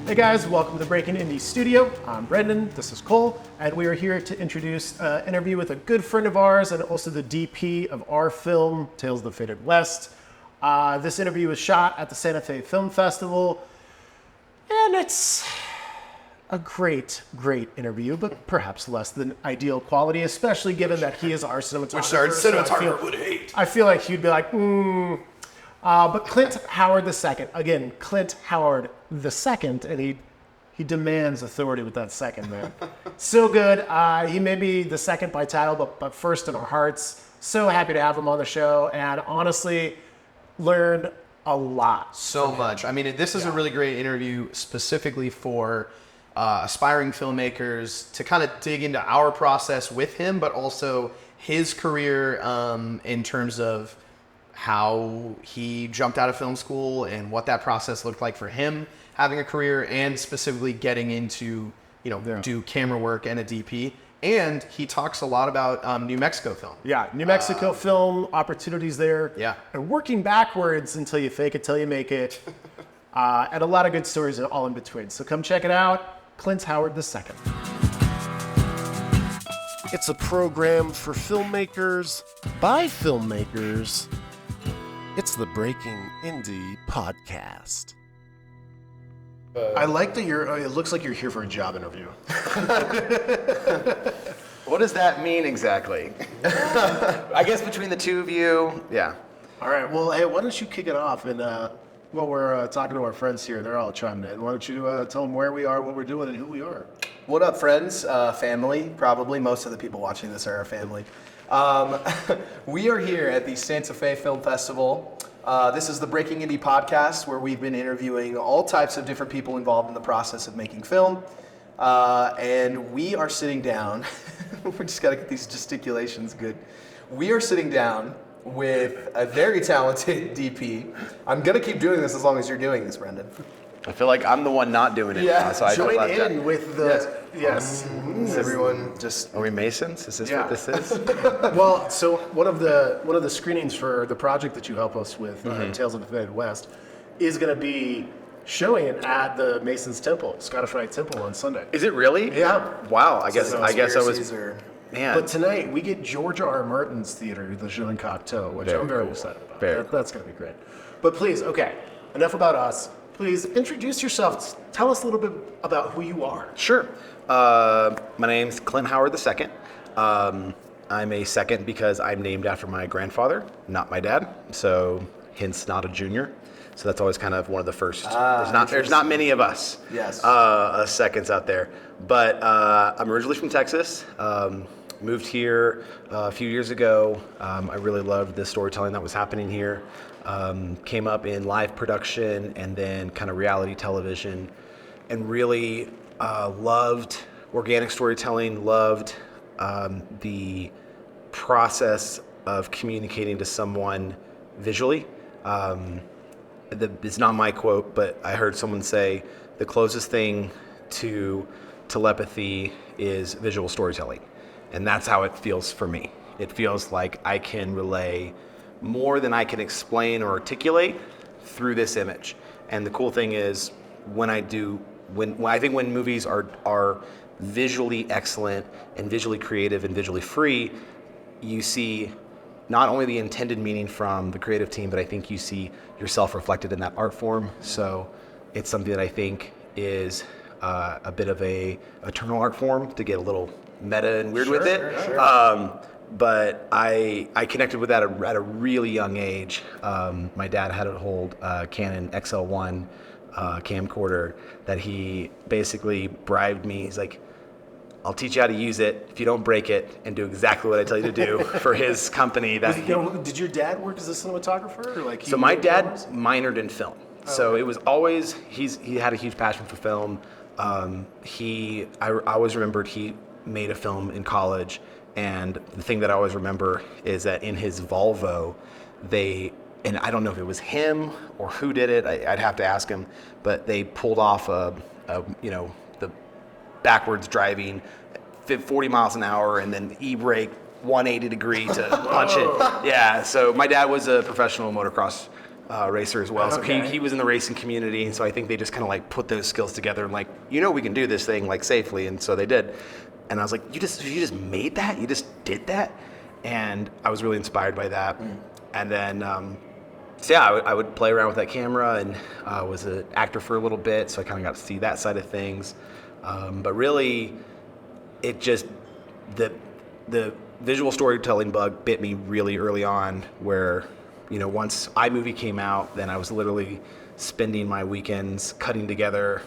Hey guys, welcome to the Breaking Indie Studio. I'm Brendan, this is Cole, and we are here to introduce an interview with a good friend of ours and also the DP of our film, Tales of the Faded West. This interview was shot at the Santa Fe Film Festival, and it's a great interview, but perhaps less than ideal quality, especially given that he is our cinematographer. Which our cinematographer would hate. I feel like he'd be like, but Clint Howard II, again, Clint Howard II, and he demands authority with that second, man. So good. He may be the second by title, but first in our hearts. So happy to have him on the show, and honestly, learned a lot. So much. I mean, this is a really great interview specifically for aspiring filmmakers to kind of dig into our process with him, but also his career in terms of how he jumped out of film school and what that process looked like for him having a career, and specifically getting into, do camera work and a DP. And he talks a lot about New Mexico film. Yeah, New Mexico film, opportunities there. Yeah. And working backwards until you fake it till you make it. And a lot of good stories all in between. So come check it out. Clint Howard II. It's a program for filmmakers by filmmakers. It's the Breaking Indie Podcast. I like that it looks like you're here for a job interview. What does that mean exactly? I guess between the two of you, yeah. All right, well, hey, why don't you kick it off? And while we're talking to our friends here, they're all chiming in. Why don't you tell them where we are, what we're doing, and who we are? What up, friends? Family, probably. Most of the people watching this are our family. We are here at the Santa Fe Film Festival. This is the Breaking Indie Podcast, where we've been interviewing all types of different people involved in the process of making film. And we are sitting down. We just got to get these gesticulations good. We are sitting down with a very talented DP. I'm going to keep doing this as long as you're doing this, Brendan. I feel like I'm the one not doing it. Yeah, so I join feel left in out. with the... Yes. Everyone just... Are we Masons? Is this Yeah. what this is? Well, so one of the screenings for the project that you help us with, Tales of the Faded West, is going to be showing it at the Masons Temple, Scottish Rite Temple, on Sunday. Is it really? Yeah. Wow. I guess I was. Caesar. Man. But tonight we get George R. Martin's theater, the Jean Cocteau, which Very I'm very cool. excited about. Very That's going to be great. But please, okay, enough about us. Please introduce yourself. Tell us a little bit about who you are. Sure. My name's Clint Howard II. I'm a second because I'm named after my grandfather, not my dad. So hence not a junior. So that's always kind of one of the first. There's not many of us. Yes. Seconds out there. But I'm originally from Texas. Moved here a few years ago. I really loved the storytelling that was happening here. Came up in live production and then kind of reality television, and really loved organic storytelling, loved the process of communicating to someone visually. It's not my quote, but I heard someone say the closest thing to telepathy is visual storytelling. And that's how it feels for me. It feels like I can relay more than I can explain or articulate through this image. And the cool thing is when I think when movies are visually excellent and visually creative and visually free, you see not only the intended meaning from the creative team, but I think you see yourself reflected in that art form. So it's something that I think is a bit of a eternal art form, to get a little meta and weird with it. Sure. But I connected with that at a really young age. My dad had a hold Canon XL1 camcorder that he basically bribed me. He's like, I'll teach you how to use it if you don't break it, and do exactly what I tell you to do for his company. Did your dad work as a cinematographer? Or So my dad minored in film. So it was always, he had a huge passion for film. I always remembered he made a film in college, and the thing that I always remember is that in his Volvo, and I don't know if it was him or who did it, I'd have to ask him, but they pulled off the backwards driving 40 miles an hour and then e-brake 180 degree to punch it. Yeah, so my dad was a professional motocross racer as well. So Okay. he was in the racing community, and so I think they just kind of like put those skills together and like, we can do this thing like safely, and so they did. And I was like, you just made that? You just did that? And I was really inspired by that. And then, so yeah, I would play around with that camera, and was an actor for a little bit, so I kind of got to see that side of things. But really, it just, the visual storytelling bug bit me really early on, where, once iMovie came out, then I was literally spending my weekends cutting together,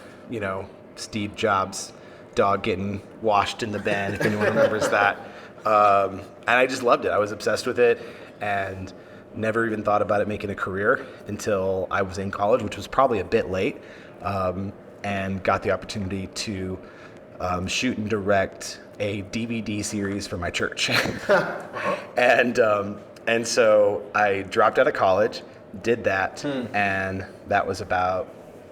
Steve Jobs' dog getting washed in the bin, if anyone remembers that. And I just loved it. I was obsessed with it, and never even thought about it making a career until I was in college, which was probably a bit late, and got the opportunity to shoot and direct a DVD series for my church. And so I dropped out of college, did that, and that was about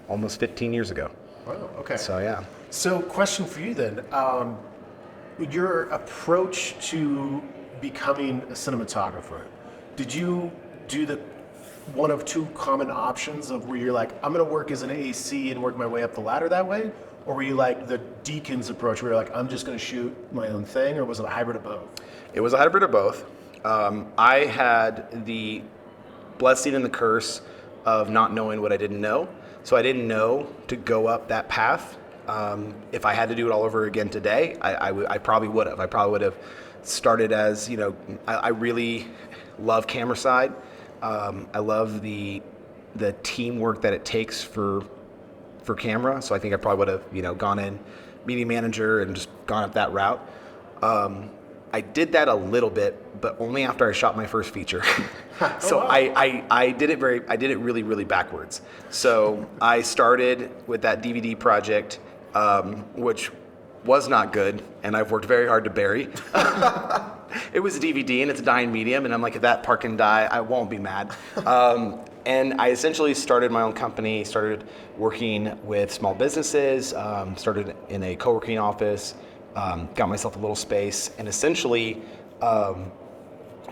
almost 15 years ago. Wow, okay. So yeah. So, question for you then. Your approach to becoming a cinematographer, did you do the one of two common options of where you're like, I'm going to work as an AC and work my way up the ladder that way? Or were you like the Deacon's approach where you're like, I'm just going to shoot my own thing? Or was it a hybrid of both? It was a hybrid of both. I had the blessing and the curse of not knowing what I didn't know. So I didn't know to go up that path. If I had to do it all over again today, I probably would have. I probably would have started as, I really love camera side. I love the teamwork that it takes for camera. So I think I probably would have, gone in media manager and just gone up that route. I did that a little bit, but only after I shot my first feature. So wow. I did it really, really backwards. So I started with that DVD project, which was not good, and I've worked very hard to bury. It was a DVD, and it's a dying medium, and I'm like, if that part can die, I won't be mad. And I essentially started my own company, started working with small businesses, started in a co-working office, got myself a little space, and essentially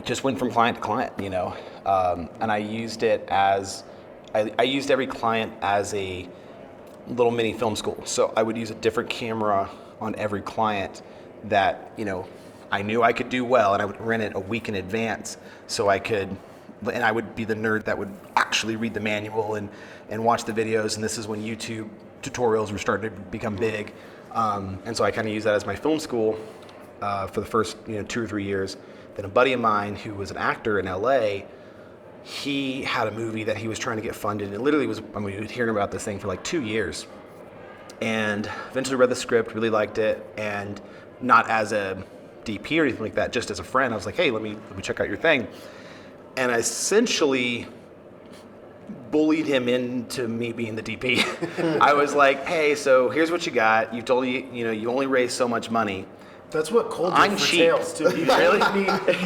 just went from client to client, and I used it as, I used every client as a little mini film school. So I would use a different camera on every client that, I knew I could do well, and I would rent it a week in advance so and I would be the nerd that would actually read the manual and watch the videos, and this is when YouTube tutorials were starting to become big. And so I kind of used that as my film school for the first 2 or 3 years. Then a buddy of mine who was an actor in LA, he had a movie that he was trying to get funded. It literally was, we were hearing about this thing for like 2 years. And eventually read the script, really liked it, and not as a DP or anything like that, just as a friend. I was like, hey, let me check out your thing. And I essentially bullied him into me being the DP. I was like, hey, so here's what you got. You told me, you only raised so much money. That's what Cole did I'm for cheap. Tails too. He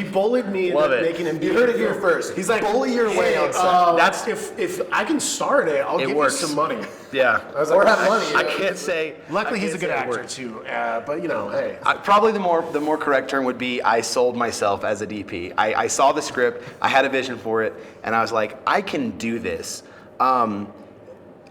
bullied me Love into it. making him. You heard it here first. He's like, bully your way hey, on set. That's if I can start it, I'll give works. you some money. Yeah. I was Or like, have money. I can't say. Luckily, I he's a can't good say actor works. too. But hey, Probably the more correct term would be I sold myself as a DP. I saw the script, I had a vision for it, and I was like, I can do this.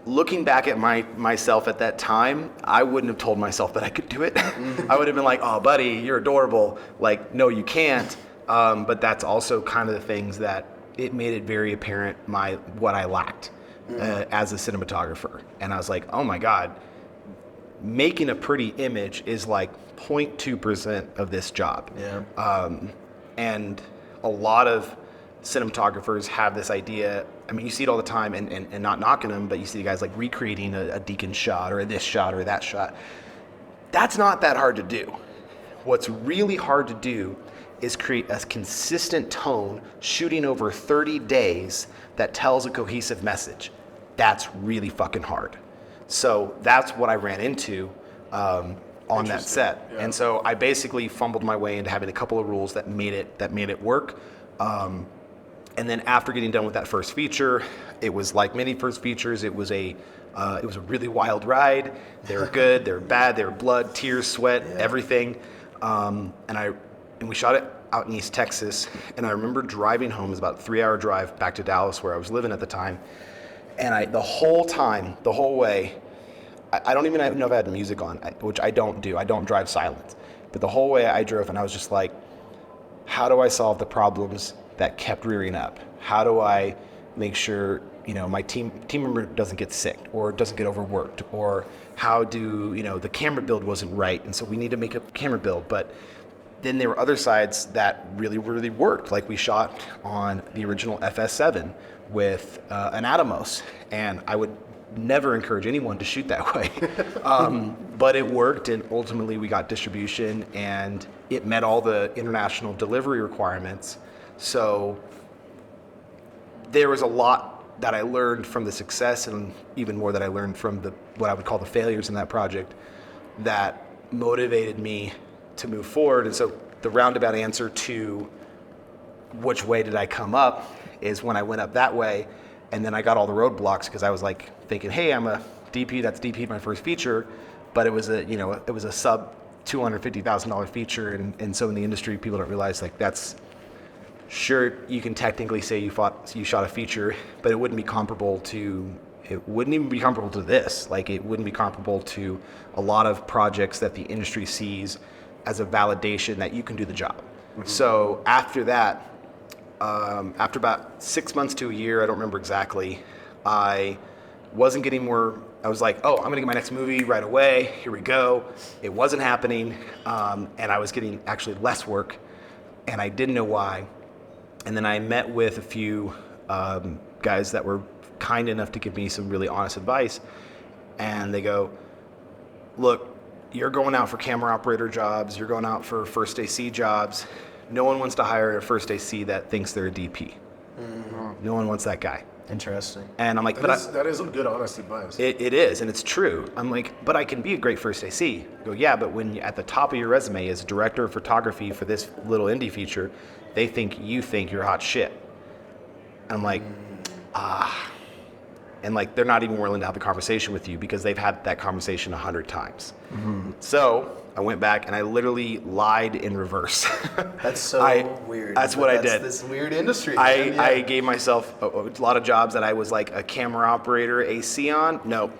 Looking back at myself at that time, I wouldn't have told myself that I could do it. I would have been like, oh, buddy, you're adorable. Like, no, you can't. But that's also kind of the things that it made it very apparent what I lacked as a cinematographer. And I was like, oh my God, making a pretty image is like 0.2% of this job. Yeah. And a lot of cinematographers have this idea. I mean, you see it all the time, and not knocking them, but you see the guys like recreating a Deacon shot or this shot or that shot. That's not that hard to do. What's really hard to do is create a consistent tone shooting over 30 days that tells a cohesive message. That's really fucking hard. So that's what I ran into on that set. Yeah. And so I basically fumbled my way into having a couple of rules that made it work. And then after getting done with that first feature, it was like many first features. It was a really wild ride. They were good, they were bad, they were blood, tears, sweat, everything. And and we shot it out in East Texas. And I remember driving home. It was about a 3-hour drive back to Dallas, where I was living at the time. And the whole way, I don't even know if I had the music on, which I don't do. I don't drive silent. But the whole way I drove, and I was just like, how do I solve the problems that kept rearing up? How do I make sure, my team member doesn't get sick or doesn't get overworked? Or how do, the camera build wasn't right, and so we need to make a camera build. But then there were other sides that really, really worked. Like we shot on the original FS7 with an Atomos, and I would never encourage anyone to shoot that way. But it worked, and ultimately we got distribution, and it met all the international delivery requirements. So there was a lot that I learned from the success, and even more that I learned from what I would call the failures in that project, that motivated me to move forward. And so the roundabout answer to which way did I come up is when I went up that way, and then I got all the roadblocks because I was like thinking, hey, I'm a DP, that's DP my first feature, but it was a sub $250,000 feature, and so in the industry people don't realize, like, that's, sure, you can technically say you shot a feature, but it wouldn't even be comparable to this. Like, it wouldn't be comparable to a lot of projects that the industry sees as a validation that you can do the job. Mm-hmm. So after that, after about 6 months to a year, I don't remember exactly, I wasn't getting more. I was like, oh, I'm gonna get my next movie right away. Here we go. It wasn't happening, and I was getting actually less work, and I didn't know why. And then I met with a few guys that were kind enough to give me some really honest advice, and they go, look, you're going out for camera operator jobs, you're going out for first AC jobs. No one wants to hire a first AC that thinks they're a DP. Mm-hmm. No one wants that guy. Interesting. And I'm like, that is good, honest advice. It is, and it's true. I'm like, but I can be a great first AC. I go, yeah, but when at the top of your resume is director of photography for this little indie feature, they think you're hot shit. And I'm like, and like, they're not even willing to have the conversation with you because they've had that conversation 100 times. Mm-hmm. So I went back and I literally lied in reverse. That's so weird. That's what I did. This weird industry. I gave myself a lot of jobs that I was like a camera operator AC on. No,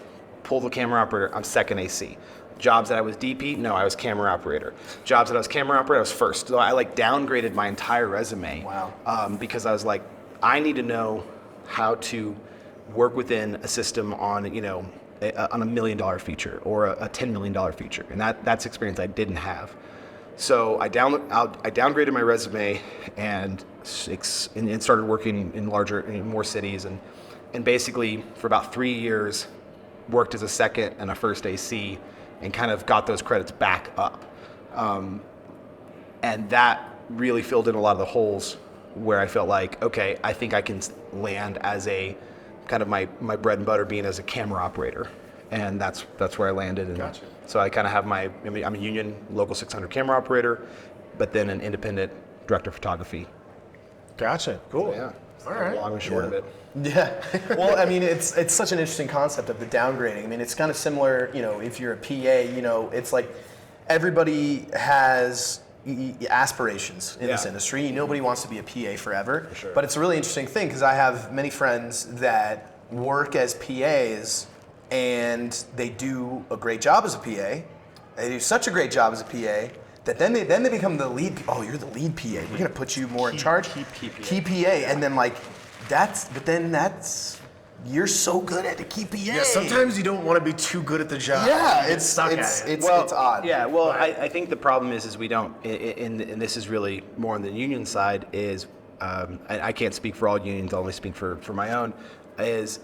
pull the camera operator. I'm second AC. Jobs that I was DP. No, I was camera operator. Jobs that I was camera operator. I was first. So I like downgraded my entire resume. Wow. Because I was like, I need to know how to work within a system on, on $1 million feature or a $10 million feature. And that's experience I didn't have. So I downgraded my resume and started working in more cities, and basically for about 3 years worked as a second and a first AC and kind of got those credits back up. And that really filled in a lot of the holes where I felt like, okay, I think I can land as a kind of my bread and butter being as a camera operator. And that's where I landed. And gotcha. So I kind of have I'm a union local 600 camera operator, but then an independent director of photography. Gotcha. Cool. So, yeah. All right. Long and short of it. Yeah. Well, I mean, it's such an interesting concept of the downgrading. I mean, it's kind of similar, if you're a PA, it's like everybody has aspirations in this industry. Nobody wants to be a PA forever. For sure. But it's a really interesting thing because I have many friends that work as PAs and they do a great job as a PA. They do such a great job as a PA that then they become the lead. Oh, you're the lead PA. We're gonna put you more in charge. Key PA. And then you're so good at the key PA. Yeah, sometimes you don't want to be too good at the job. Yeah, it's odd. Yeah, well, I think the problem is we don't, and this is really more on the union side, is, I can't speak for all unions, I'll only speak for my own, is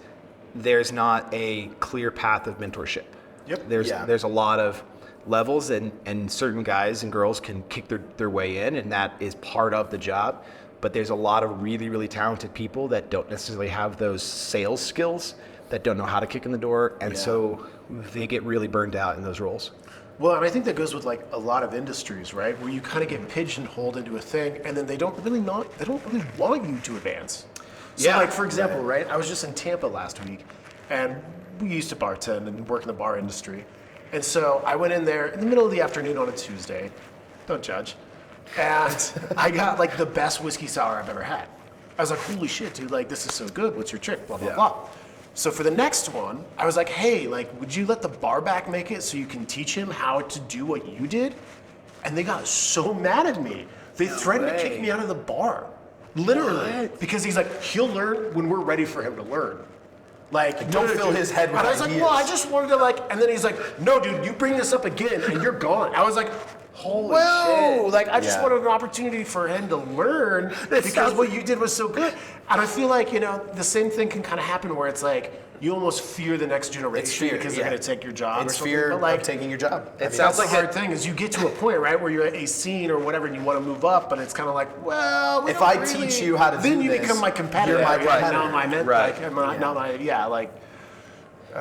there's not a clear path of mentorship. Yep. There's a lot of levels, and certain guys and girls can kick their way in, and that is part of the job. But there's a lot of really, really talented people that don't necessarily have those sales skills, that don't know how to kick in the door, and so they get really burned out in those roles. Well, and I think that goes with like a lot of industries, right? Where you kind of get pigeonholed into a thing, and then they don't really want you to advance. So, like, for example, right? I was just in Tampa last week, and we used to bartend and work in the bar industry. And so I went in there in the middle of the afternoon on a Tuesday. Don't judge. and I got like the best whiskey sour I've ever had. I was like, holy shit, dude, like this is so good. What's your trick? Blah, blah, blah. So for the next one, I was like, hey, like, would you let the barback make it so you can teach him how to do what you did? And they got so mad at me. They threatened to kick me out of the bar. Literally. Because he's like, he'll learn when we're ready for him to learn. Like, don't fill his head with And I was like, ideas. well, I just wanted to like, and then he's like, no, dude, you bring this up again and you're gone. I was like, Holy whoa, shit. like I just Yeah. wanted an opportunity for him to learn because what you did was so good. And I feel like, you know, the same thing can kind of happen where it's like, you almost fear the next generation fear, because yeah. they're going to take your job It's or something. fear But like, of taking your job. It that's sounds the like hard thing is you get to a point, right, where you're at a scene or whatever and you want to move up, but it's kind of like, well, we If don't I really- teach you how to then do you this, become my competitor. you're my Right? competitor. Now I meant Right. like, now my, yeah, like.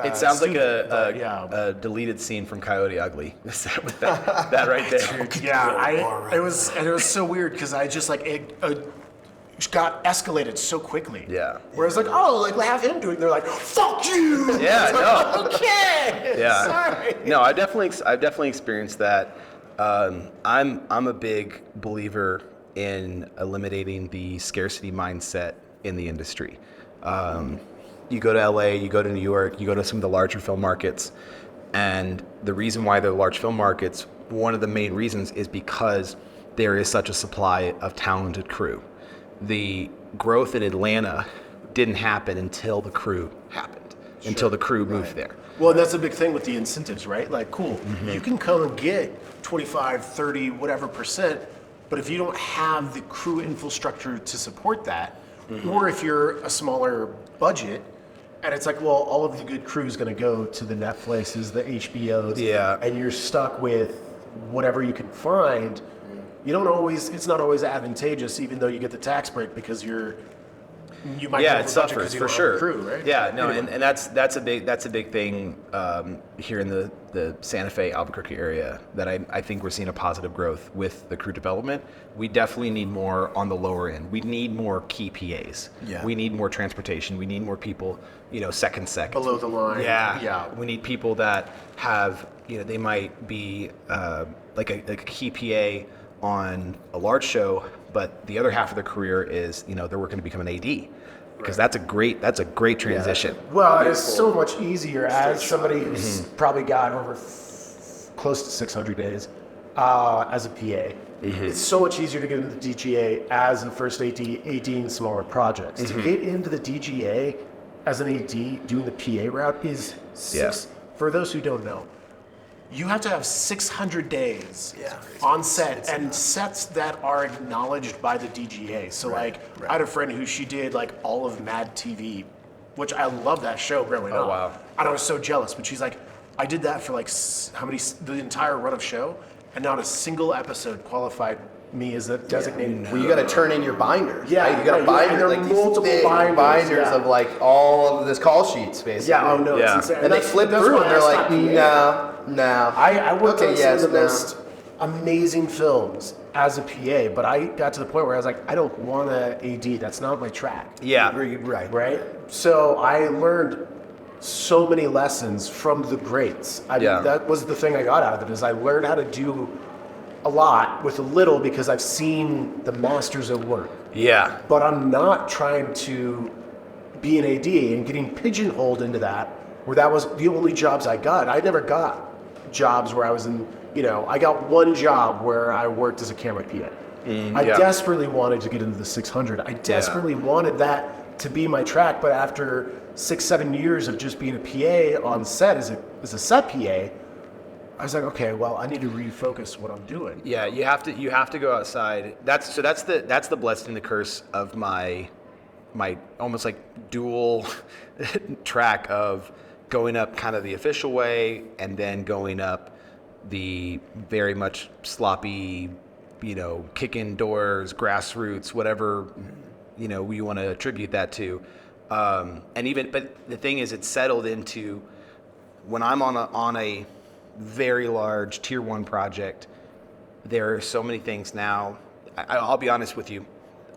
It sounds like stupid, but yeah. a deleted scene from Coyote Ugly. With that right there. Yeah, it was so weird because I just like it got escalated so quickly. Yeah. Where it's like, oh, like have him do it. And they're like, fuck you. Yeah, no. Okay. Yeah. Sorry. No, I've definitely experienced that. I'm a big believer in eliminating the scarcity mindset in the industry. You go to LA, you go to New York, you go to some of the larger film markets, and the reason why they're large film markets, one of the main reasons is because there is such a supply of talented crew. The growth in Atlanta didn't happen until the crew happened, until the crew moved there. Well, that's a big thing with the incentives, right? Like, cool, you can come and get 25, 30, whatever percent, but if you don't have the crew infrastructure to support that, or if you're a smaller budget, and it's like, well, all of the good crew is going to go to the Netflixes, the HBOs, Yeah. and you're stuck with whatever you can find. It's not always advantageous, even though you get the tax break because you might Yeah, have it a budget 'cause suffers you for don't have sure. a crew, right? Yeah, no, Anyway. and that's a big thing here in the Santa Fe Albuquerque area that I think we're seeing a positive growth with the crew development. We definitely need more on the lower end. We need more key PAs. Yeah. We need more transportation. We need more people, second. Below the line. Yeah, Yeah. We need people that have, they might be like a key PA on a large show, but the other half of their career is, they're working to become an AD, because that's a great transition. Well, it's so much easier as somebody who's probably got over close to 600 days as a PA. It's so much easier to get into the DGA as a first AD in smaller projects. To get into the DGA as an AD doing the PA route is for those who don't know, you have to have 600 days on set and sets that are acknowledged by the DGA. So I had a friend she did like all of Mad TV, which I love that show growing up. wow. And I was so jealous, but she's like, I did that for like the entire run of show, and not a single episode qualified me as a designated. Well, you got to turn in your binders. Yeah, right? You got right, to binder and there are like these multiple thick binders, yeah. of like all of this call sheets, basically. Yeah, oh no, Yeah. it's insane. And they that's- flip that's through why and they're I like, stopped PA. no. I worked Okay, on yes, some of the no. most amazing films as a PA, but I got to the point where I was like, I don't want to AD. That's not my track. Yeah. Right? So I learned so many lessons from the greats. That was the thing I got out of it, is I learned how to do a lot with a little because I've seen the masters at work. Yeah. But I'm not trying to be an AD and getting pigeonholed into that, where that was the only jobs I got. I never got jobs where I was in, I got one job where I worked as a camera PA. I desperately wanted to get into the 600. I desperately wanted that to be my track, but after 6-7 years of just being a PA on set as a set PA, I was like, okay, well, I need to refocus what I'm doing. Yeah, you have to go outside. That's the blessing and the curse of my almost like dual track of going up kind of the official way and then going up the very much sloppy, kicking doors, grassroots, whatever, you want to attribute that to. But the thing is, it's settled into when I'm on a very large tier 1 project, there are so many things now. I'll be honest with you.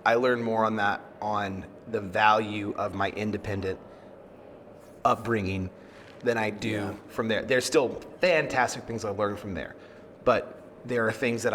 I learned more on the value of my independent upbringing than I do from there. There's still fantastic things I learned from there, but there are things that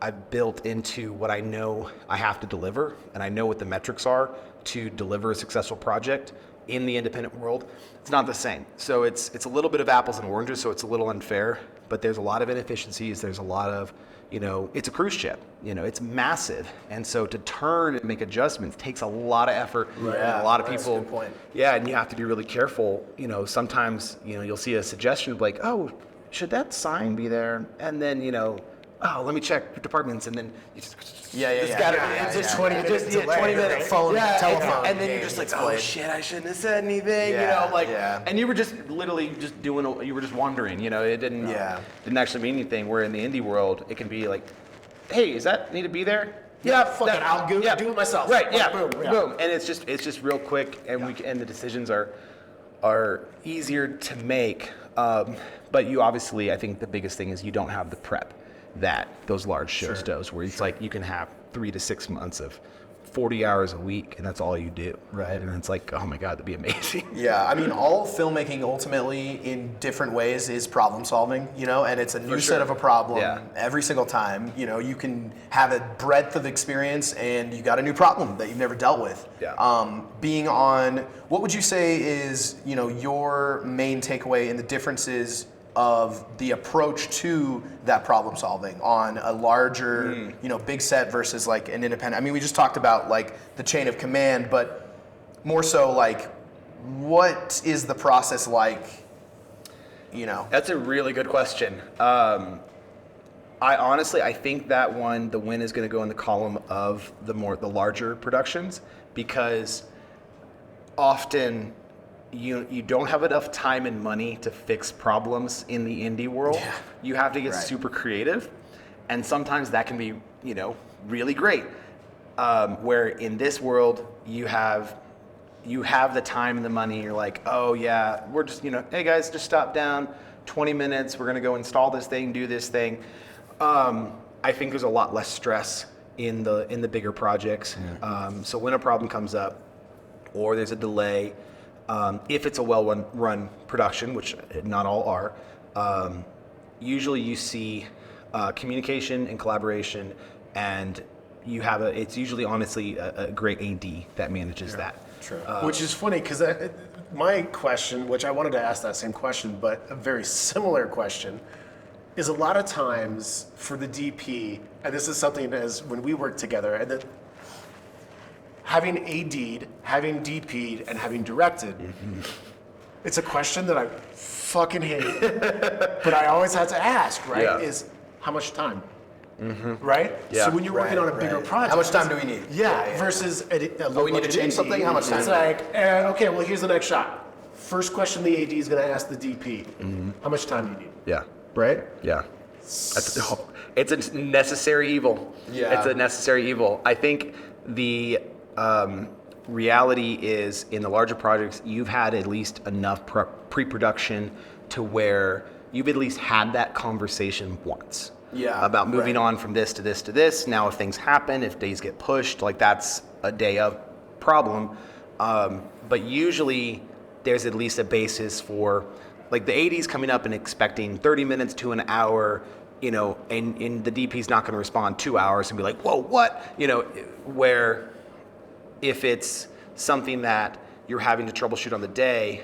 I've built into what I know I have to deliver, and I know what the metrics are to deliver a successful project in the independent world. It's not the same. So it's a little bit of apples and oranges, so it's a little unfair, but there's a lot of inefficiencies. There's a lot of, it's a cruise ship, it's massive. And so to turn and make adjustments takes a lot of effort. Yeah, and a lot of that's people. a good point. Yeah, and you have to be really careful. Sometimes, you'll see a suggestion of like, oh, should that sign be there? And then, oh, let me check departments, and then you just, It's just 20 minutes delay, 20 minutes right? Phone, telephone. and then you're just like, oh shit, I shouldn't have said anything, and you were just literally just you were just wondering, it didn't actually mean anything. Where in the indie world, it can be like, hey, does that need to be there? Yeah, fuck it, I'll do it myself. Right, yeah, Boom, boom, and it's just real quick, and and the decisions are easier to make. But you obviously, I think the biggest thing is you don't have the prep that those large shows does, where it's like you can have 3 to 6 months of 40 hours a week, and that's all you do. Right. And it's like, oh my God, that'd be amazing. Yeah, I mean, all filmmaking ultimately in different ways is problem solving, and it's a new set of a problem every single time. You can have a breadth of experience and you got a new problem that you've never dealt with. Yeah. Being on, what would you say is, your main takeaway in the differences of the approach to that problem solving on a larger, big set versus like an independent? I mean, we just talked about like the chain of command, but more so like, what is the process like, That's a really good question. I think that the win is going to go in the column of the larger productions, because often you don't have enough time and money to fix problems in the indie world. Yeah. You have to get super creative, and sometimes that can be, really great. Where in this world you have the time and the money. You're like, oh yeah, we're just, hey guys, just stop down, 20 minutes. We're gonna go install this thing, do this thing. I think there's a lot less stress in the bigger projects. Yeah. So when a problem comes up, or there's a delay. If it's a well-run production, which not all are, usually you see communication and collaboration, and it's usually honestly a great AD that manages that. True. Which is funny, because my question, which I wanted to ask that same question, but a very similar question, is a lot of times for the DP, and this is something as when we work together, and that having AD'd, having DP'd, and having directed, it's a question that I fucking hate, but I always have to ask, right? Yeah. Is how much time? Right? Yeah. So when you're working on a bigger project, how much time do we need? Versus a we need to change something? How much time? It's like, okay, well, here's the next shot. First question the AD is going to ask the DP. How much time do you need? Yeah. Right? Yeah. It's a necessary evil. Yeah. It's a necessary evil. I think the reality is, in the larger projects, you've had at least enough pre-production to where you've at least had that conversation once. Yeah, about moving on from this to this to this. Now, if things happen, if days get pushed, like that's a day of problem. But usually there's at least a basis for, like, the AD's coming up and expecting 30 minutes to an hour, and the DP's not going to respond 2 hours and be like, whoa, what? Where if it's something that you're having to troubleshoot on the day,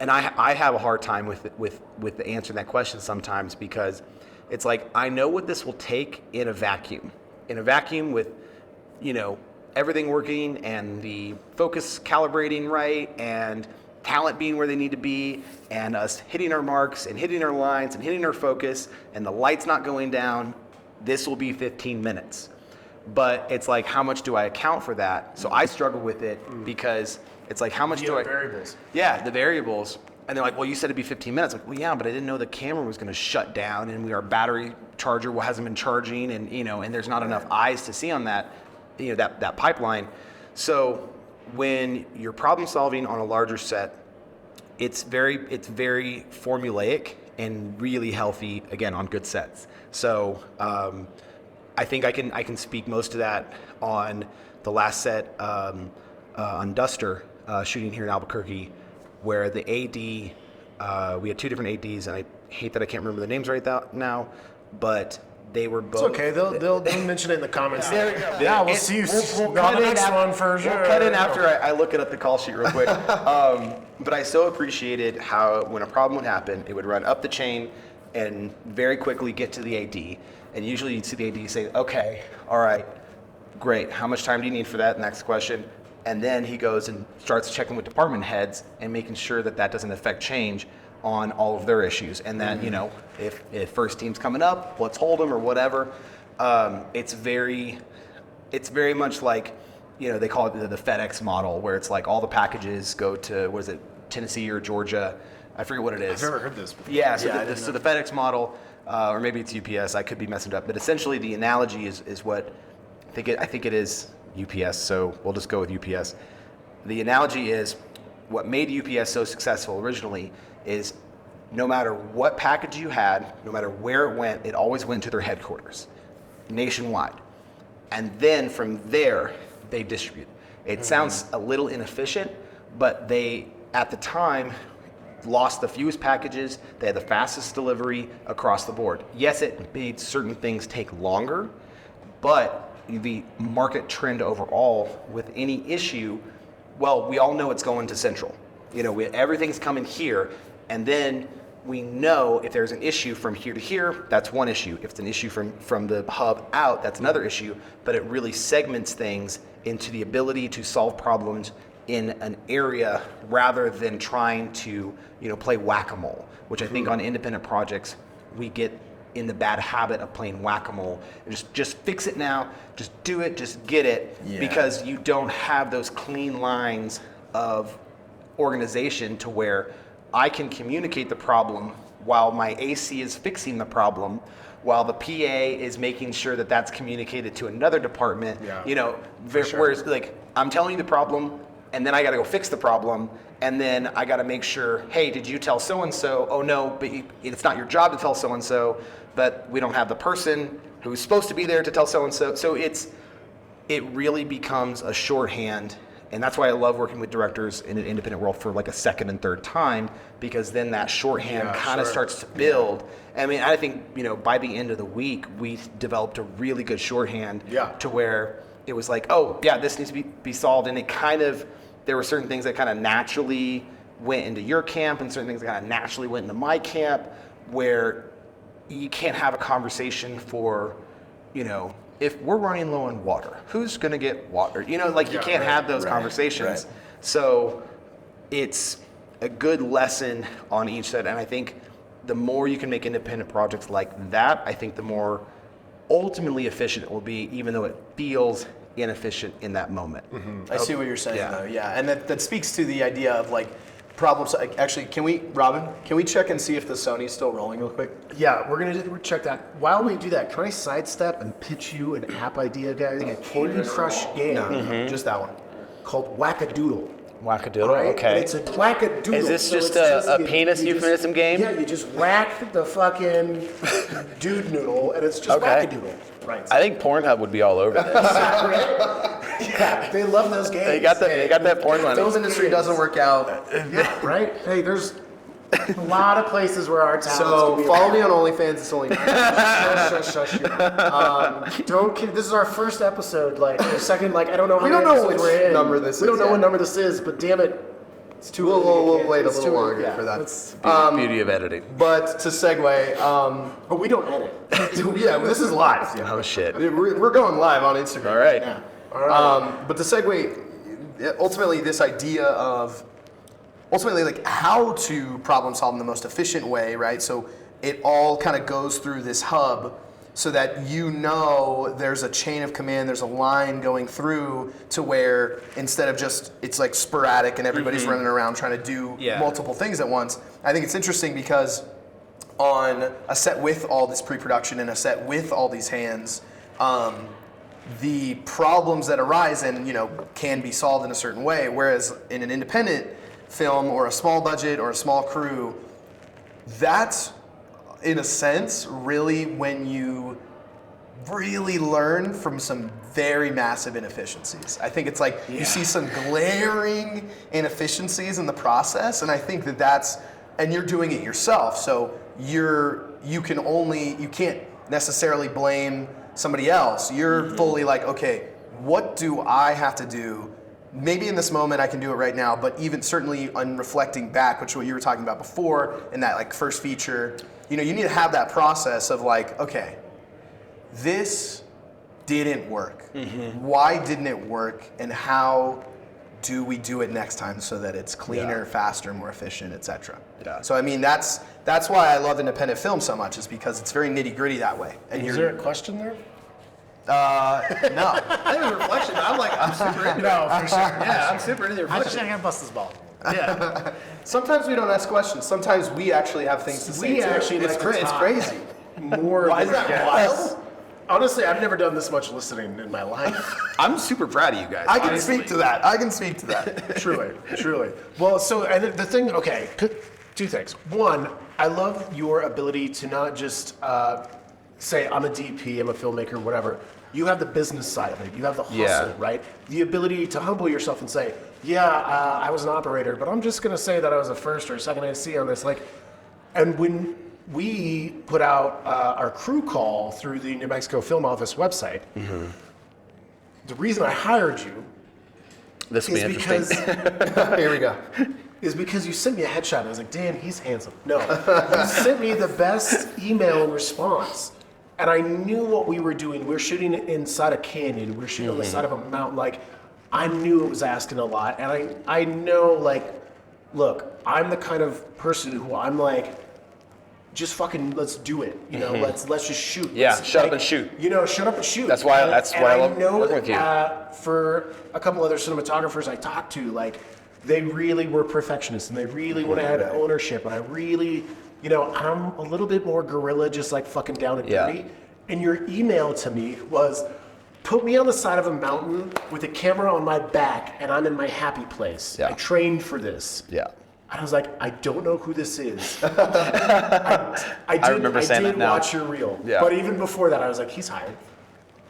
and I have a hard time with answering that question sometimes, because it's like, I know what this will take in a vacuum. In a vacuum with, everything working and the focus calibrating right and talent being where they need to be and us hitting our marks and hitting our lines and hitting our focus and the lights not going down, this will be 15 minutes. But it's like, how much do I account for that? So I struggle with it because it's like, how much do I... variables. Yeah, the variables. And they're like, well, you said it'd be 15 minutes. Like, well, yeah, but I didn't know the camera was going to shut down, and our battery charger hasn't been charging, and and there's not enough eyes to see on that, that pipeline. So when you're problem solving on a larger set, it's very formulaic and really healthy, again, on good sets. So I think I can speak most of that on the last set on Duster, shooting here in Albuquerque, where the AD, we had two different ADs, and I hate that I can't remember the names right now, but they were both. It's okay. They'll mention it in the comments. There we go. Yeah, we'll see you We'll on cut the in next after, one for sure. We'll cut in after I look it up the call sheet real quick. But I so appreciated how when a problem would happen, it would run up the chain and very quickly get to the AD. And usually you'd see the AD say, okay, all right, great. How much time do you need for that? Next question. And then he goes and starts checking with department heads and making sure that that doesn't affect change on all of their issues. And then, you know, if first team's coming up, let's hold them or whatever. It's very much like, you know, they call it the FedEx model, where it's like all the packages go to, what is it, Tennessee or Georgia? I forget what it is. I've never heard this before. Yeah, so the FedEx model, or maybe it's UPS, I could be messing it up, but essentially the analogy is what, I think it is UPS, so we'll just go with UPS. The analogy is what made UPS so successful originally is no matter what package you had, no matter where it went, it always went to their headquarters, nationwide. And then from there, they distribute. It sounds a little inefficient, but they, at the time, lost the fewest packages. They had the fastest delivery across the board. Yes, it made certain things take longer, but the market trend overall with any issue, well, we all know it's going to central. You know, everything's coming here, and then we know if there's an issue from here to here, that's one issue. If it's an issue from the hub out, that's another issue. But it really segments things into the ability to solve problems in an area rather than trying to, you know, play whack-a-mole, which I think on independent projects we get in the bad habit of playing whack-a-mole. Just fix it now, just do it, just get it, because you don't have those clean lines of organization to where I can communicate the problem while my AC is fixing the problem, while the PA is making sure that that's communicated to another department. You know, whereas like I'm telling you the problem, and then I got to go fix the problem, and then I got to make sure, hey, did you tell so-and-so? Oh no, but it's not your job to tell so-and-so, but we don't have the person who's supposed to be there to tell so-and-so. So it really becomes a shorthand, and that's why I love working with directors in an independent world for like a second and third time, because then that shorthand kind of starts to build. I mean, I think, you know, by the end of the week, we developed a really good shorthand to where it was like, oh yeah, this needs to be solved, and it kind of, there were certain things that kind of naturally went into your camp and certain things that kind of naturally went into my camp, where you can't have a conversation for, you know, if we're running low on water, who's going to get water? You know, like you can't have those conversations. So it's a good lesson on each side. And I think the more you can make independent projects like that, I think the more ultimately efficient it will be, even though it feels inefficient in that moment. I see what you're saying though, and that speaks to the idea of like problems. Actually, Robin, can we check and see if the Sony's still rolling real quick? Yeah, we're gonna check that. While we do that, can I sidestep and pitch you an app idea, guys? A Candy Crush game. Just that one. Called Wackadoodle. Wackadoodle, Right? okay. And it's a wackadoodle. Is this so just it's a penis you euphemism game? Yeah, you just whack the fucking dude noodle, and it's just wackadoodle. Right. I think Pornhub would be all over this. Yeah, they love those games. They got that porn money. Film industry doesn't work out. Yeah, right? Hey, there's a lot of places where our talents So can be follow me on OnlyFans. It's only shush. Don't kid. This is our first episode. Like, or second. Like, I don't know. We don't know which which number this is. We don't know yet. what number this is, but damn it, it's too. We'll wait a It's little too- longer yeah, for that. it's- Beauty of editing. But to segue, But we don't edit. yeah, this is live. Oh shit. We're going live on Instagram. All right. Yeah. All right. But to segue, ultimately, this idea of like how to problem solve in the most efficient way, right? So it all kind of goes through this hub, so that you know there's a chain of command, there's a line going through to where instead of just it's like sporadic and everybody's running around trying to do multiple things at once. I think it's interesting because on a set with all this pre-production and a set with all these hands, the problems that arise and can be solved in a certain way. Whereas in an independent film or a small budget or a small crew, that's in a sense really when you really learn from some very massive inefficiencies. I think it's like you see some glaring inefficiencies in the process, and I think that that's, and you're doing it yourself, so you can't necessarily blame somebody else. You're fully like, okay, what do I have to do? Maybe in this moment I can do it right now, but even certainly on reflecting back, which is what you were talking about before in that like first feature, you know, you need to have that process of like, okay, this didn't work. Why didn't it work? And how do we do it next time so that it's cleaner, faster, more efficient, etc. Yeah. So I mean, that's why I love independent film so much, is because it's very nitty gritty that way. And Is there a question there? no. I think it was a reflection. I'm super into No, for sure. Yeah, I'm super into the I reflection. gotta bust this ball. Yeah. Sometimes we don't ask questions. Sometimes we actually have things to say. We too. actually it's, like to it's talk. crazy. More. Why is than that guests. wild? Honestly, I've never done this much listening in my life. I'm super proud of you guys. I can honestly. speak to that. I can speak to that. Truly, truly. Well, so and the thing, okay, two things. One, I love your ability to not just say I'm a DP, I'm a filmmaker, whatever. You have the business side of it. You have the hustle, Yeah. right? The ability to humble yourself and say, yeah, I was an operator, but I'm just gonna say that I was a first or a second IC on this. Like, and when we put out our crew call through the New Mexico Film Office website, the reason I hired you This will be is interesting. because Here we go. is because you sent me a headshot. And I was like, damn, he's handsome. No, you sent me the best email in response. And I knew what we were doing. We were shooting inside a canyon. We were shooting on the side of a mountain. Like, I knew it was asking a lot. And I know, like, look, I'm the kind of person who I'm like, just fucking let's do it. You know, let's just shoot. Yeah, Let's, shut up like, and shoot. You know, shut up and shoot. That's why- And- that's and why I love working with you. For a couple other cinematographers I talked to, like, they really were perfectionists and they really want to have ownership. And I really, you know, I'm a little bit more guerrilla, just like fucking down and Yeah. dirty. And your email to me was, put me on the side of a mountain with a camera on my back and I'm in my happy place. Yeah. I trained for this. Yeah. And I was like, I don't know who this is. I did, remember saying did that now. watch your reel. Yeah. But even before that, I was like, he's hired.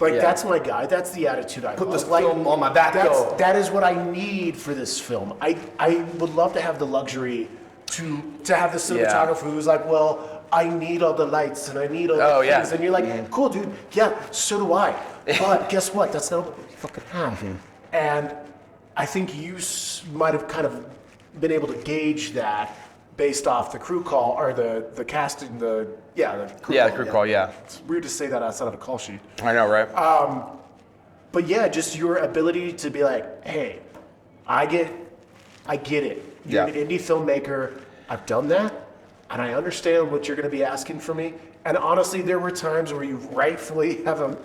Like, Yeah. that's my guy. That's the attitude I Put love. this Like, film on my back, go. that is what I need for this film. I would love to have the luxury to have the cinematographer who's like, well, I need all the lights and I need all the Oh, yeah. things. And you're like, cool, dude. Yeah, so do I. But guess what? That's not what we fucking have. And I think you might have kind of been able to gauge that based off the crew call or the casting, the crew Yeah, call. the crew call, yeah. It's weird to say that outside of a call sheet. I know, right? But yeah, just your ability to be like, hey, I get it. You're Yeah. an indie filmmaker. I've done that, and I understand what you're going to be asking for me. And honestly, there were times where you rightfully have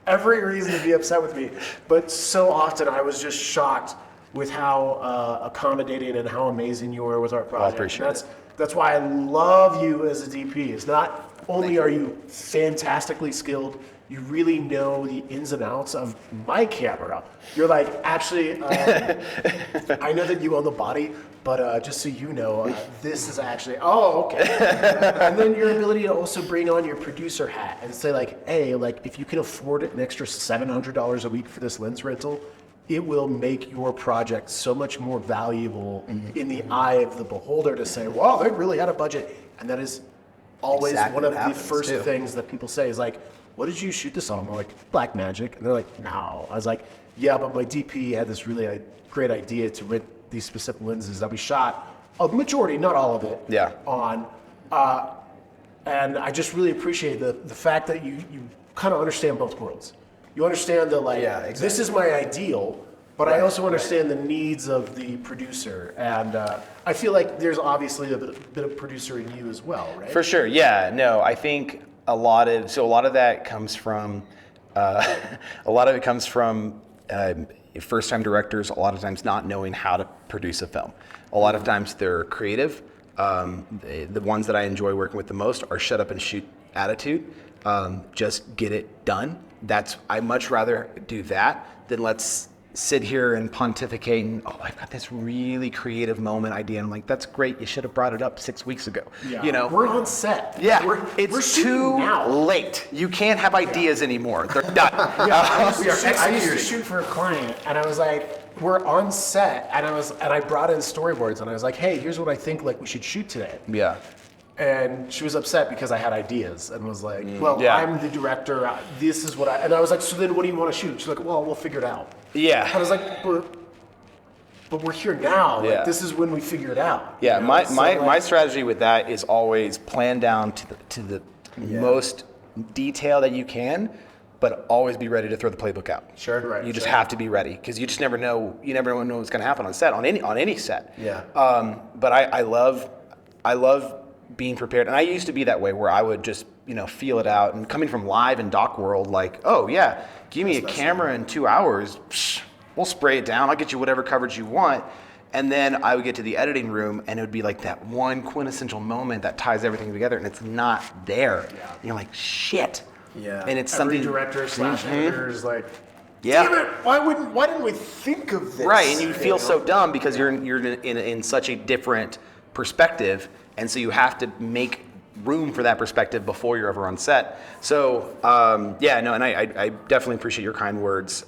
every reason to be upset with me. But so often I was just shocked with how accommodating and how amazing you were with our project. appreciate And that's why I love you as a DP. It's not only are you fantastically skilled, you really know the ins and outs of my camera. You're like, actually, I know that you own the body, but just so you know, this is actually, oh, okay. And then your ability to also bring on your producer hat and say like, hey, like if you can afford an extra $700 a week for this lens rental, it will make your project so much more valuable in the eye of the beholder to say, wow, they really had a budget. And that is always Exactly one of what the happens, first too. things that people say is like, what did you shoot this on? I'm like, Black Magic. And they're like, no. I was like, yeah, but my DP had this really great idea to rent these specific lenses that we shot, a majority, not all of it, Yeah. on. And I just really appreciate the fact that you kind of understand both worlds. You understand that, like, Yeah, exactly. this is my ideal, but I also understand the needs of the producer. And I feel like there's obviously a bit of producer in you as well, right? For sure, yeah. No, I think a lot of that comes from first-time directors. A lot of times not knowing how to produce a film. A lot of times they're creative. The ones that I enjoy working with the most are shut up and shoot attitude. Just get it done. I much rather do that than let's sit here and pontificate and, oh, I've got this really creative moment idea. And I'm like, that's great. You should have brought it up 6 weeks ago. Yeah. You know, We're on set. yeah, We're it's shooting too now. late. You can't have ideas anymore. They're done. I used to executing. shoot for a client, and I was like, we're on set, and I brought in storyboards, and I was like, hey, here's what I think like we should shoot today. Yeah. And she was upset because I had ideas and was like, well, Yeah. I'm the director. This is what and I was like, so then what do you want to shoot? She's like, well, we'll figure it out. Yeah. I was like, but we're here now. Yeah. Like, this is when we figure it out. Yeah, you know? my, So, my, like, my strategy with that is always plan down to the most detail that you can, but always be ready to throw the playbook out. Sure. Right. You just have to be ready because you just never know. You never know what's going to happen on set, on any set. Yeah. But I love being prepared, and I used to be that way where I would just feel it out. And coming from live and doc world, like, oh yeah, give me a camera in 2 hours. Psh, we'll spray it down. I'll get you whatever coverage you want. And then I would get to the editing room, and it would be like that one quintessential moment that ties everything together, and it's not there. Yeah. And you're like, shit. Yeah. And it's every something. director / editor is like, Yeah. damn it, why didn't we think of this? Right, and you feel so dumb because you're in such a different perspective, and so you have to make room for that perspective before you're ever on set. So and I definitely appreciate your kind words.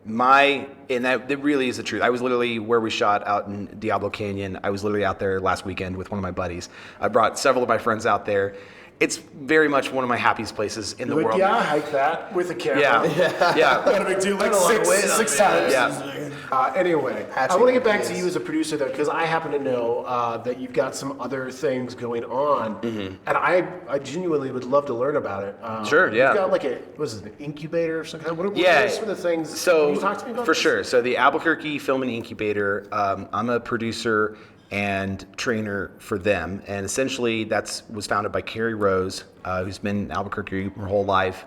And that really is the truth. I was literally where we shot out in Diablo Canyon. I was literally out there last weekend with one of my buddies. I brought several of my friends out there. It's very much one of my happiest places in the Like, world. yeah, I hike that with a camera. Yeah. Not a big deal, like Put a lot of weight six on times. it. Yeah. Anyway, I Hatching want to get back to ideas. you as a producer, though, because I happen to know that you've got some other things going on, and I genuinely would love to learn about it. Sure, yeah. You've got like an incubator or something. What Yeah. are some of the things? So Can you talk to me about for this? sure. So the Albuquerque Film and Incubator, I'm a producer and trainer for them, and essentially was founded by Carrie Rose, who's been in Albuquerque her whole life,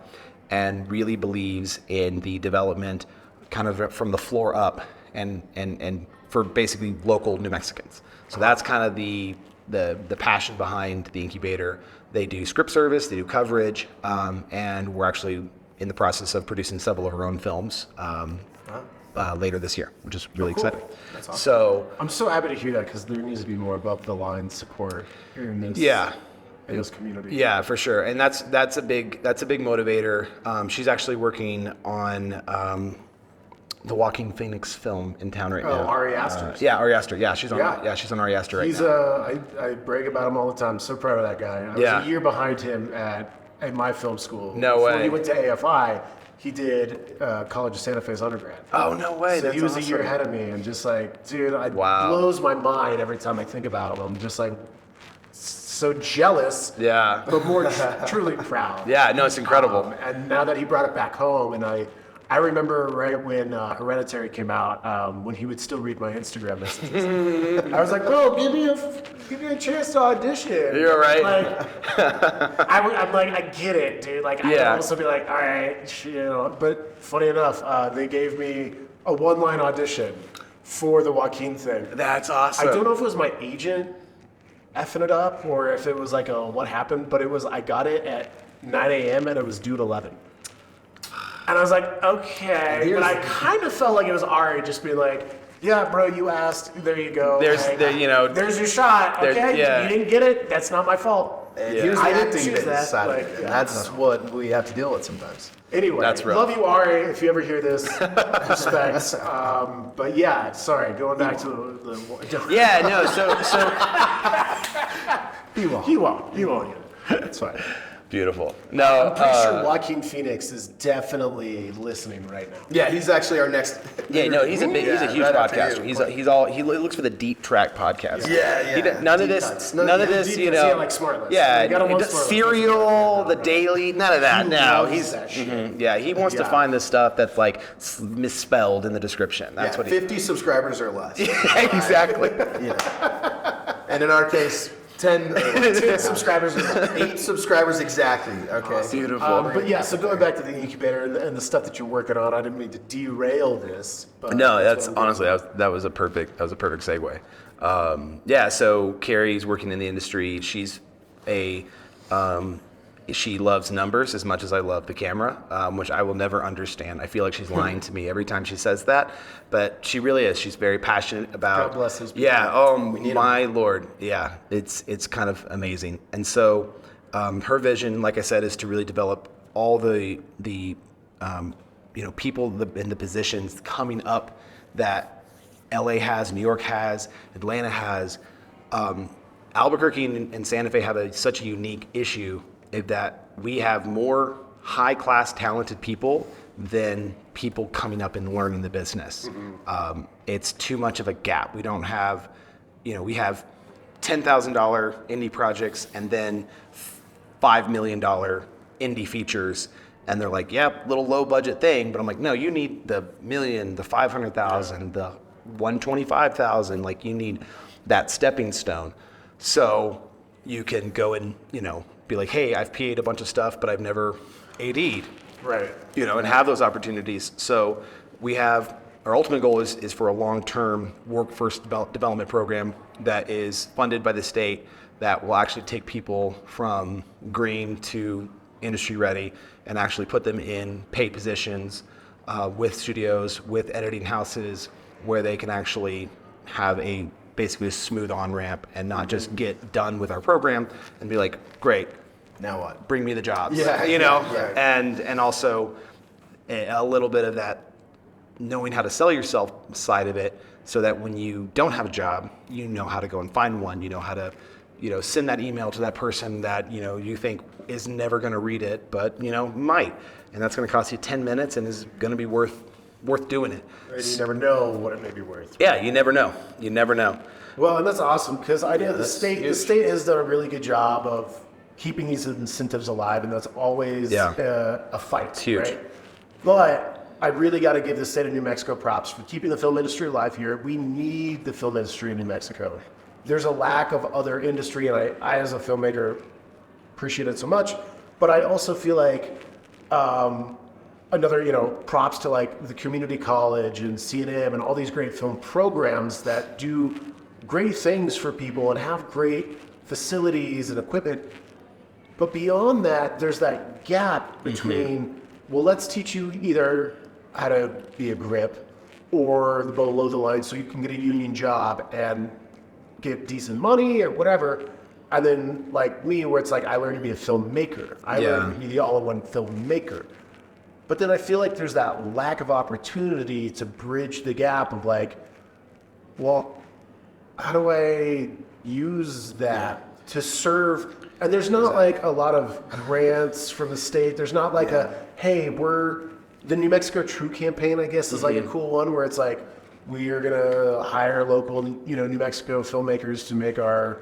and really believes in the development, kind of from the floor up, and for basically local New Mexicans. So that's kind of the passion behind the incubator. They do script service, they do coverage, and we're actually in the process of producing several of our own films later this year, which is really exciting. That's awesome. So I'm so happy to hear that because there needs to be more above the line support in this. yeah. In this community. Yeah, for sure, and that's a big motivator. She's actually working on the Joaquin Phoenix film in town right now. Ari Aster. Yeah, Ari Aster. Yeah, she's on. Yeah. Yeah, she's on Ari Aster right He's now. I brag about him all the time. So proud of that guy. I Yeah. was a year behind him at my film school. No Before way. he went to AFI, he did College of Santa Fe's undergrad. Oh no way! So That's he was a year awesome. ahead of me, and just like, dude, it Wow. blows my mind every time I think about him. I'm just like so jealous, Yeah. but more truly proud. Yeah, no, it's incredible. And now that he brought it back home, and I remember right when Hereditary came out, when he would still read my Instagram messages. I was like, bro, give me a chance to audition. You're right. Like, I'm like, I get it, dude. Like, I would Yeah. also be like, all right, But funny enough, they gave me a one-line audition for the Joaquin thing. That's awesome. I don't know if it was my agent effing it up or if it was like a what happened, but I got it at 9 a.m. and it was due at 11. And I was like, okay. But I kind of felt like it was Ari just being like, yeah, bro, you asked. There you go. There's Like, there's your shot. there's- Okay, yeah. you didn't get it. That's not my fault. And Yeah. here's the I didn't acting choose business that, side of like, it. yeah. And that's what we have to deal with sometimes. Anyway, That's real. love you, Ari, if you ever hear this. Respects. But yeah, sorry, going back to the Yeah, no. So He won't get it. That's fine. beautiful. No, I'm pretty sure Joaquin Phoenix is definitely listening right now. Yeah, he's actually our next. yeah, no. He's a huge right after podcaster. you. He looks for the deep track podcast. Yeah. None of Deep this. cuts. None of Yeah, this. deep You cuts, know. yeah, like Smart List. Yeah. You got him on he does Smart List. Serial, the Daily. None of that. He No. loves He's. that shit. Yeah. He wants to Yeah. find the stuff that's like misspelled in the description. That's Yeah, what he. 50 subscribers or less. Exactly. And in our case, 10 subscribers. 8 subscribers exactly. Okay. Beautiful. But yeah, so going back to the incubator and the stuff that you're working on, I didn't mean to derail this. But No, that's what I'm honestly that was a perfect segue. Yeah, so Carrie's working in the industry. She's she loves numbers as much as I love the camera, which I will never understand. I feel like she's lying to me every time she says that, but she really is. She's very passionate about. God bless those people. Yeah. Oh my Lord. Yeah. It's kind of amazing. And so her vision, like I said, is to really develop all the people in the positions coming up that LA has, New York has, Atlanta has. Albuquerque and Santa Fe have such a unique issue in that we have more high-class talented people than people coming up and learning the business. It's too much of a gap. We don't have, we have $10,000 indie projects and then $5 million indie features. And they're like, yep, little low budget thing. But I'm like, no, you need the million, the 500,000, the 125,000. Like, you need that stepping stone. So you can go and, be like, hey, I've PA'd a bunch of stuff, but I've never AD'd. Right. And have those opportunities. So we have, our ultimate goal is for a long-term workforce development program that is funded by the state that will actually take people from green to industry ready and actually put them in paid positions with studios, with editing houses, where they can actually have basically a smooth on-ramp and not just get done with our program and be like, great, Now what? bring me the jobs. Yeah, And also a little bit of that knowing how to sell yourself side of it, so that when you don't have a job, you know how to go and find one. You know how to, send that email to that person that, you think is never going to read it, but, might. And that's going to cost you 10 minutes and is going to be worth doing it. Right, you never know what it may be worth. Yeah, you never know. You never know. Well, and that's awesome because I know the state has done a really good job of keeping these incentives alive, and that's always a fight. It's huge. Right? But I really got to give the state of New Mexico props for keeping the film industry alive here. We need the film industry in New Mexico. There's a lack of other industry, and I as a filmmaker appreciate it so much. But I also feel like another, props to like the community college and C&M and all these great film programs that do great things for people and have great facilities and equipment. But beyond that, there's that gap between, well, let's teach you either how to be a grip or the below the line so you can get a union job and get decent money or whatever. And then like me, where it's like I learned to be a filmmaker. I learned to be the all-in-one filmmaker. But then I feel like there's that lack of opportunity to bridge the gap of like, well, how do I use that to serve? And there's not like a lot of grants from the state. There's not like hey, the New Mexico True campaign, I guess, is like a cool one where it's like, we are gonna hire local, New Mexico filmmakers to make our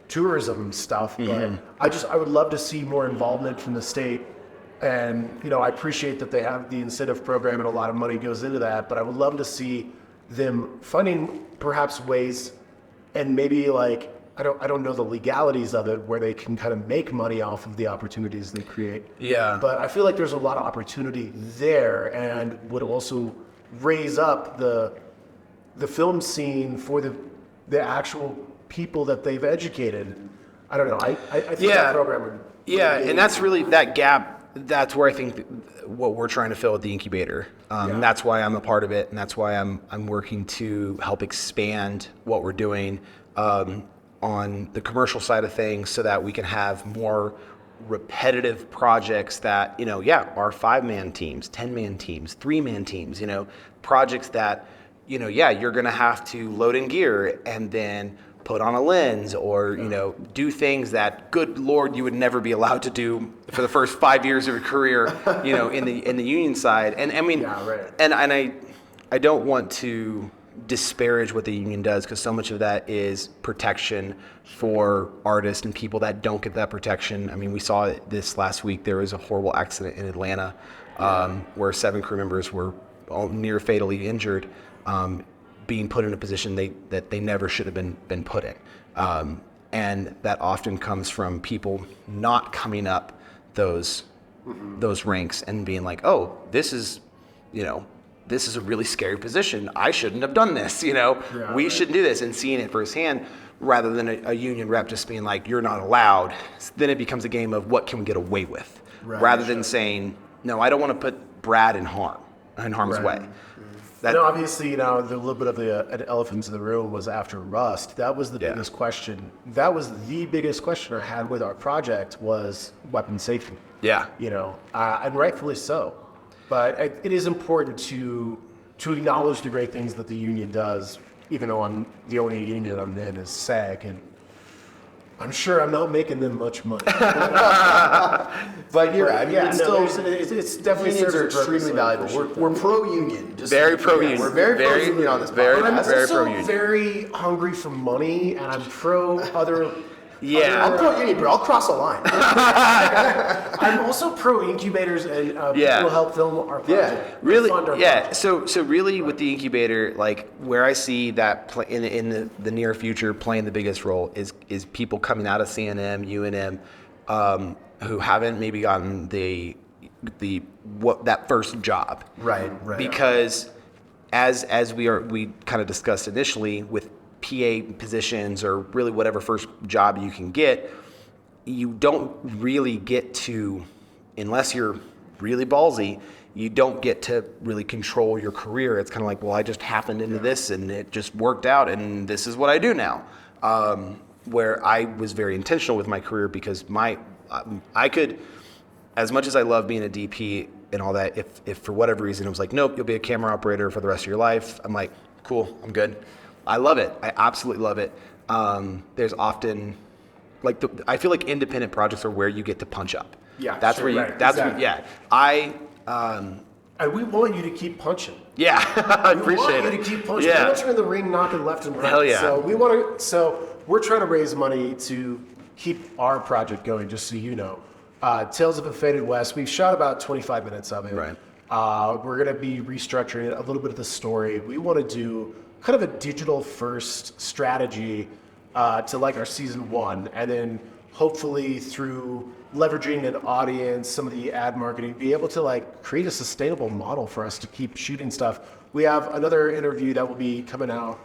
tourism stuff. But I would love to see more involvement from the state. And, I appreciate that they have the incentive program and a lot of money goes into that, but I would love to see them finding perhaps ways and maybe like, I don't know the legalities of it where they can kind of make money off of the opportunities they create. Yeah. But I feel like there's a lot of opportunity there and would also raise up the film scene for the actual people that they've educated. I don't know. I think that program would. Yeah, and that's really that gap. That's where I think what we're trying to fill at the incubator. And that's why I'm a part of it, and that's why I'm working to help expand what we're doing on the commercial side of things, so that we can have more repetitive projects that are 5-man teams, 10-man teams, 3-man teams. Projects that you're going to have to load in gear and then put on a lens or, do things that, good Lord, you would never be allowed to do for the first 5 years of your career, in the union side. And I mean, and I don't want to disparage what the union does, because so much of that is protection for artists and people that don't get that protection. I mean, we saw it this last week. There was a horrible accident in Atlanta where 7 crew members were all near fatally injured, being put in a position that they never should have been put in. And that often comes from people not coming up those ranks and being like, oh, this is a really scary position. I shouldn't have done this. We shouldn't do this, and seeing it firsthand, rather than a union rep just being like, you're not allowed. Then it becomes a game of what can we get away with, rather than saying, no, I don't want to put Brad in harm's way. Obviously, the little bit of the elephants in the room was after Rust. That was the biggest question. That was the biggest question I had with our project was weapon safety. Yeah. And rightfully so. But it is important to acknowledge the great things that the union does, even though the only union I'm in is SAG. And I'm sure I'm not making them much money. But you're right. I mean, Yeah, it's no, still it's definitely unions serves are a purpose, extremely so I valuable. appreciate We're that. pro-union. Just Very to be pro-union. clear. We're very Very- pro-union on this very- podcast. But I'm very also pro-union. very hungry for money, and I'm pro other. Yeah. I'm pro-union, bro. I'll cross a line. I'm also pro incubators and people who help film our project. Really, fund our yeah. project. So really, with the incubator, like where I see that in the near future playing the biggest role is people coming out of CNM, UNM, who haven't maybe gotten the that first job. Right. Because as we kind of discussed initially with PA positions or really whatever first job you can get, you don't really get to, unless you're really ballsy, you don't get to really control your career. It's kind of like, well, I just happened into this and it just worked out and this is what I do now. Where I was very intentional with my career because I could, as much as I love being a DP and all that, if for whatever reason it was like, nope, you'll be a camera operator for the rest of your life, I'm like, cool, I'm good. I love it. I absolutely love it. There's often, like, I feel like independent projects are where you get to punch up. Yeah, that's sure, where you. right, That's exactly. And we want you to keep punching. Yeah, I appreciate We it. want you to keep punching. Yeah. We want you in the ring knocking left and right. Hell yeah. So we're trying to raise money to keep our project going. Just so you know, Tales of a Faded West. We've shot about 25 minutes of it. Right. We're gonna be restructuring it, a little bit of the story. We want to do kind of a digital first strategy to like our season 1, and then hopefully through leveraging an audience, some of the ad marketing, be able to like create a sustainable model for us to keep shooting stuff. We have another interview that will be coming out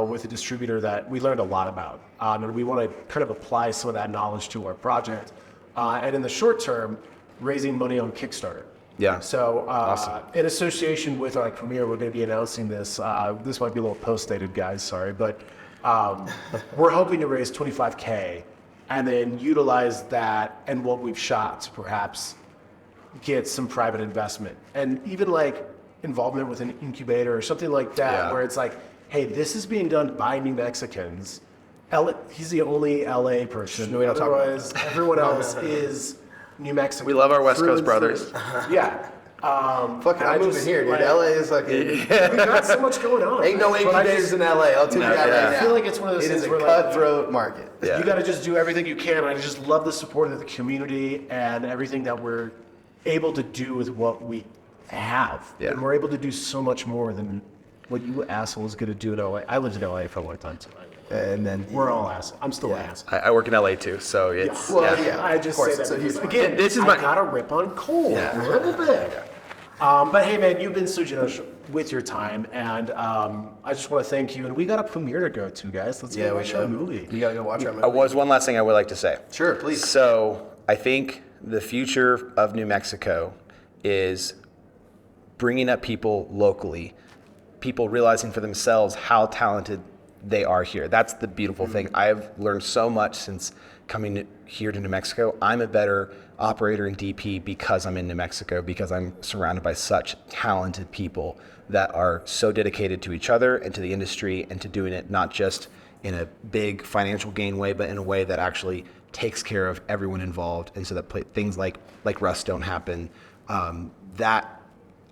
with a distributor that we learned a lot about, and we want to kind of apply some of that knowledge to our project. And in the short term, raising money on Kickstarter. Yeah. So, Awesome. in association with our premiere, we're going to be announcing this. This might be a little post-dated, guys. Sorry, but we're hoping to raise $25K and then utilize that and what we've shot to perhaps get some private investment and even like involvement with an incubator or something like that, Yeah. where it's like, hey, this is being done by New Mexicans. He's the only LA person. we don't talk about Otherwise, everyone else is New Mexico. We love our West through Coast and brothers. through. Yeah. Fuck it, I I'm moving just, here, dude. like, LA is like We got so much going on. ain't no But I incubators just- in LA. I'll tell you that yeah. right now. I feel like it's one of those It things is a where, like, cutthroat market. Yeah. You got to just do everything you can. I just love the support of the community and everything that we're able to do with what we have. Yeah. And we're able to do so much more than what you assholes going to do in LA. I lived in LA for a long time too. And then We're all assholes. I'm still an asshole. I work in LA too, so it's Well, yeah. yeah. I just of course, say it's that a because, huge again, This is I my- gotta rip on Cole a little bit. But hey, man, you've been so generous with your time, and I just want to thank you. And we got a premiere to go to, guys. Let's go watch our movie. You gotta go watch our movie. Was one last thing I would like to say. Sure, please. So I think the future of New Mexico is bringing up people locally, people realizing for themselves how talented they are here. That's the beautiful thing. I've learned so much since coming here to New Mexico. I'm a better operator and DP because I'm in New Mexico, because I'm surrounded by such talented people that are so dedicated to each other and to the industry and to doing it not just in a big financial gain way, but in a way that actually takes care of everyone involved, and so that things like rust don't happen. That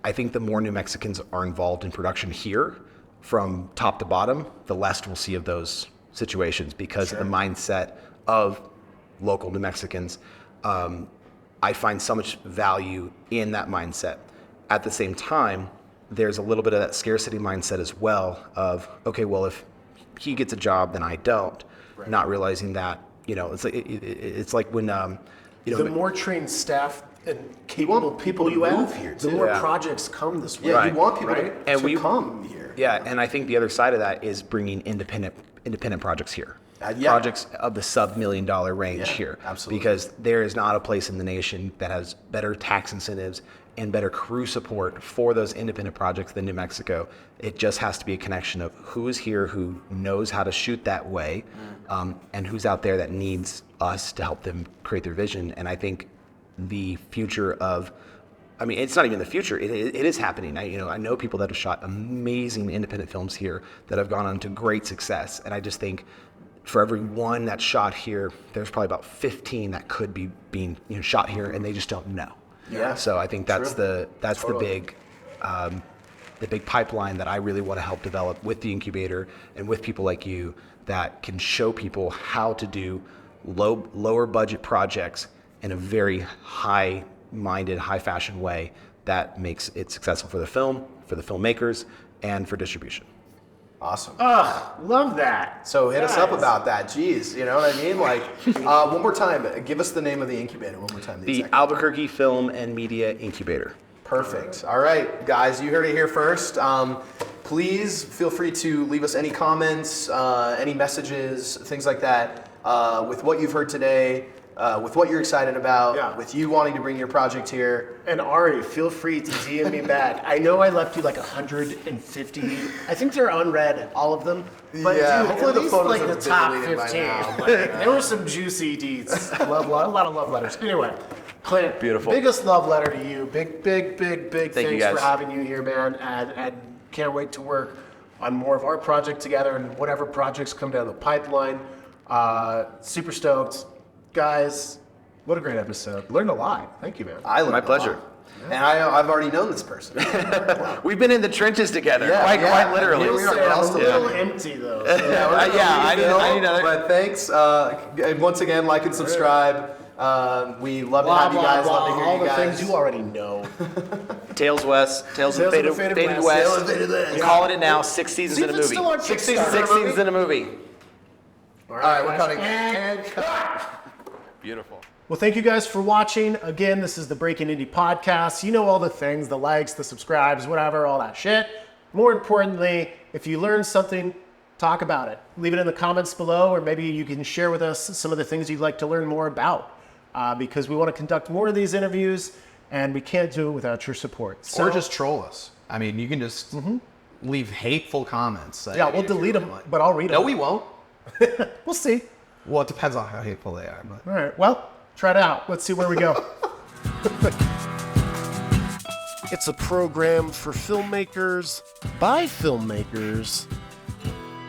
I think the more New Mexicans are involved in production here, from top to bottom, the less we'll see of those situations because of the mindset of local New Mexicans. I find so much value in that mindset. At the same time, there's a little bit of that scarcity mindset as well of, okay, well, if he gets a job, then I don't. Right. Not realizing that, it's like when, The more trained staff and capable people you move have, here, the too. more Yeah. projects come this way. Yeah, Right. you want people Right. to, And we- come here. Yeah, and I think the other side of that is bringing independent projects here. Yeah. Projects of the sub-$1 million range Yeah, here. absolutely. Because there is not a place in the nation that has better tax incentives and better crew support for those independent projects than New Mexico. It just has to be a connection of who is here, who knows how to shoot that way, and who's out there that needs us to help them create their vision. And I think the future of, it's not even the future. It is happening. I know people that have shot amazing independent films here that have gone on to great success. And I just think for every one that's shot here, there's probably about 15 that could be being shot here, and they just don't know. Yeah. So I think that's True. the big pipeline that I really want to help develop with the incubator and with people like you that can show people how to do lower budget projects in a very high-minded, high-fashion way that makes it successful for the film, for the filmmakers, and for distribution. Awesome. Love that. So hit us up Guys. about that. Jeez, you know what I mean? Like, one more time, give us the name of the incubator one more time. The exact- Albuquerque Film and Media Incubator. Perfect. All right, guys, you heard it here first. Please feel free to leave us any comments, any messages, things like that, with what you've heard today, with what you're excited about, Yeah. with you wanting to bring your project here. And Ari, feel free to DM me back. I know I left you like 150. I think they're unread, all of them. But Yeah, dude, hopefully at the least photos like have the been top deleted by 15. now. Like, there were some juicy deeds. A lot of love letters. Anyway, Clint, Beautiful. biggest love letter to you. Big you, thanks guys. for having you here, man. And can't wait to work on more of our project together and whatever projects come down the pipeline. Super stoked. Guys, what a great episode. Learned a lot. Thank you, man. I learned My a pleasure. lot. And I've already known this person. We've been in the trenches together, Yeah, quite literally. Here We'll we are say I'm a constantly. little empty though. So. I need another. But thanks. And once again, like and subscribe. We love to have you guys. Love to hear all you the guys. things you already know. Tales West, Tales Tales of the Faded West. West. Calling it now, 6 seasons See in a if it's movie. still on Six Kickstarter. seasons in a movie. All right, we're guys. cutting. And cut. Beautiful. Well, thank you guys for watching. Again, this is the Breaking Indie podcast. You know all the things, the likes, the subscribes, whatever, all that shit. More importantly, if you learned something, talk about it. Leave it in the comments below, or maybe you can share with us some of the things you'd like to learn more about. Because we want to conduct more of these interviews, and we can't do it without your support. So, Or just troll us. I mean, you can just leave hateful comments. Like, yeah, we'll delete them, but I'll read them. No, we won't. We'll see. Well, it depends on how hateful they are. But. All right, well, try it out. Let's see where we go. It's a program for filmmakers by filmmakers.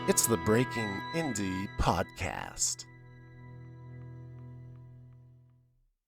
It's the Breaking Indie podcast.